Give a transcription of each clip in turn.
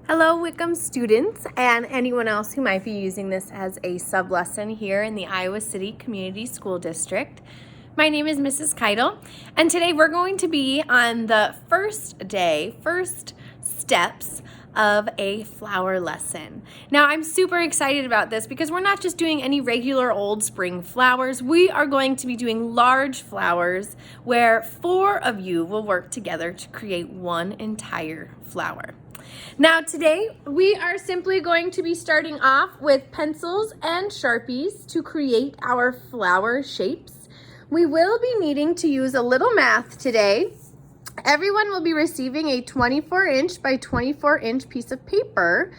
Hello, Wickham students and anyone else who might be using this as a sub-lesson here in the Iowa City Community School District. My name is Mrs. Keitel, and today we're going to be on the first steps of a flower lesson. Now, I'm super excited about this because we're not just doing any regular old spring flowers. We are going to be doing large flowers where 4 of you will work together to create one entire flower. Now today we are simply going to be starting off with pencils and Sharpies to create our flower shapes. We will be needing to use a little math today. Everyone will be receiving a 24-inch by 24-inch piece of paper,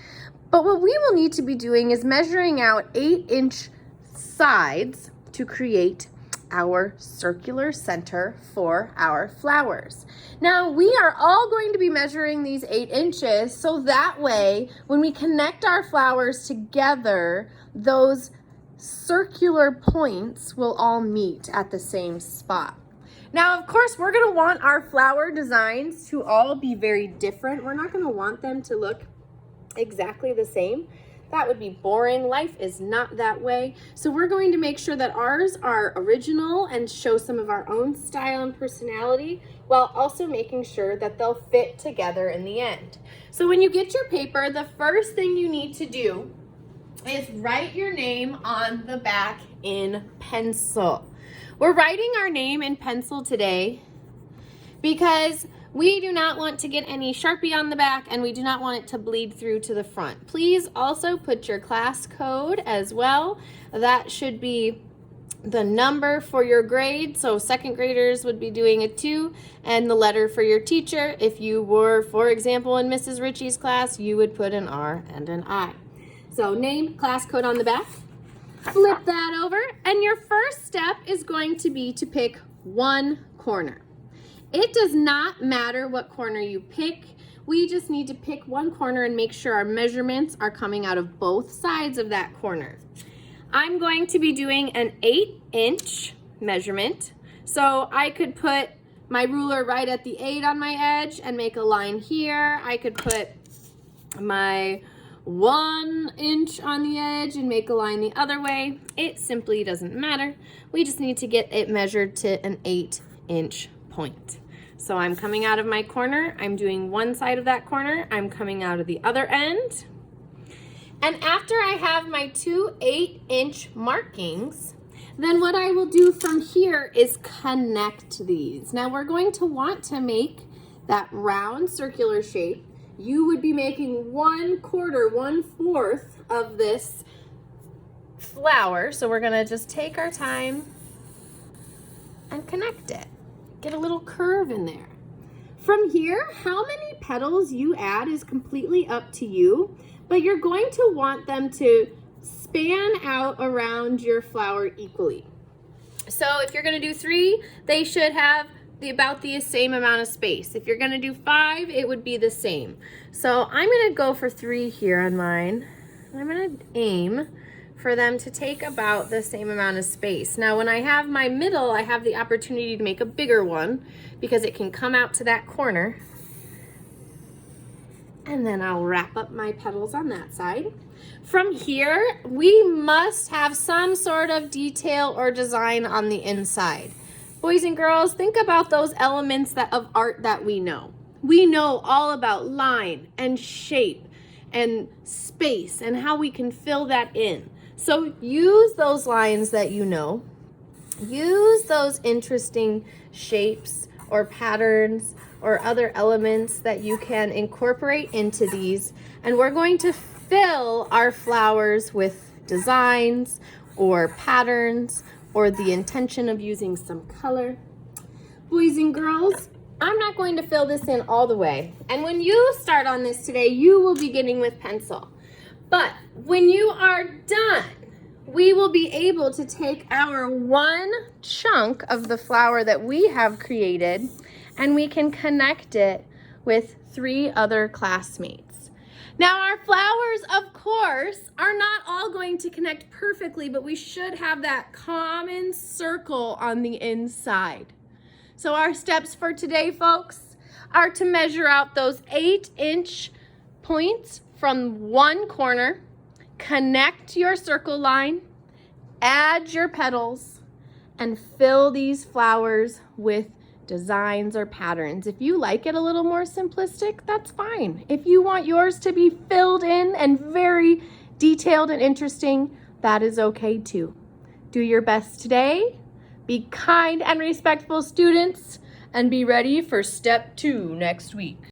but what we will need to be doing is measuring out 8-inch sides to create our circular center for our flowers. Now we are all going to be measuring these 8 inches so that way when we connect our flowers together, those circular points will all meet at the same spot. Now, of course, we're going to want our flower designs to all be very different. We're not going to want them to look exactly the same. That would be boring. Life is not that way. So we're going to make sure that ours are original and show some of our own style and personality while also making sure that they'll fit together in the end. So when you get your paper, the first thing you need to do is write your name on the back in pencil. We're writing our name in pencil today because we do not want to get any Sharpie on the back and we do not want it to bleed through to the front. Please also put your class code as well. That should be the number for your grade. So second graders would be doing a 2 and the letter for your teacher. If you were, for example, in Mrs. Ritchie's class, you would put an R and an I. So name, class code on the back. Flip that over and your first step is going to be to pick one corner. It does not matter what corner you pick. We just need to pick one corner and make sure our measurements are coming out of both sides of that corner. I'm going to be doing an 8-inch measurement. So I could put my ruler right at the 8 on my edge and make a line here. I could put my 1 inch on the edge and make a line the other way. It simply doesn't matter. We just need to get it measured to an 8-inch point. So I'm coming out of my corner, I'm doing one side of that corner, I'm coming out of the other end. And after I have my 2 8-inch markings, then what I will do from here is connect these. Now we're going to want to make that round circular shape. You would be making 1/4 of this flower. So we're gonna just take our time and connect it. Get a little curve in there. From here, how many petals you add is completely up to you, but you're going to want them to span out around your flower equally. So if you're gonna do 3, they should have about the same amount of space. If you're gonna do 5, it would be the same. So I'm gonna go for 3 here on mine. I'm gonna aim for them to take about the same amount of space. Now when I have my middle, I have the opportunity to make a bigger one because it can come out to that corner. And then I'll wrap up my petals on that side. From here, we must have some sort of detail or design on the inside. Boys and girls, think about those elements of art that we know. We know all about line and shape and space and how we can fill that in. So use those lines that you know. Use those interesting shapes or patterns or other elements that you can incorporate into these. And we're going to fill our flowers with designs or patterns or the intention of using some color. Boys and girls, I'm not going to fill this in all the way. And when you start on this today, you will be beginning with pencil. But when you are done, we will be able to take our one chunk of the flower that we have created and we can connect it with 3 other classmates. Now our flowers, of course, are not all going to connect perfectly, but we should have that common circle on the inside. So our steps for today, folks, are to measure out those 8-inch points from one corner, connect your circle line, add your petals, and fill these flowers with designs or patterns. If you like it a little more simplistic, that's fine. If you want yours to be filled in and very detailed and interesting, that is okay too. Do your best today, be kind and respectful students, and be ready for step 2 next week.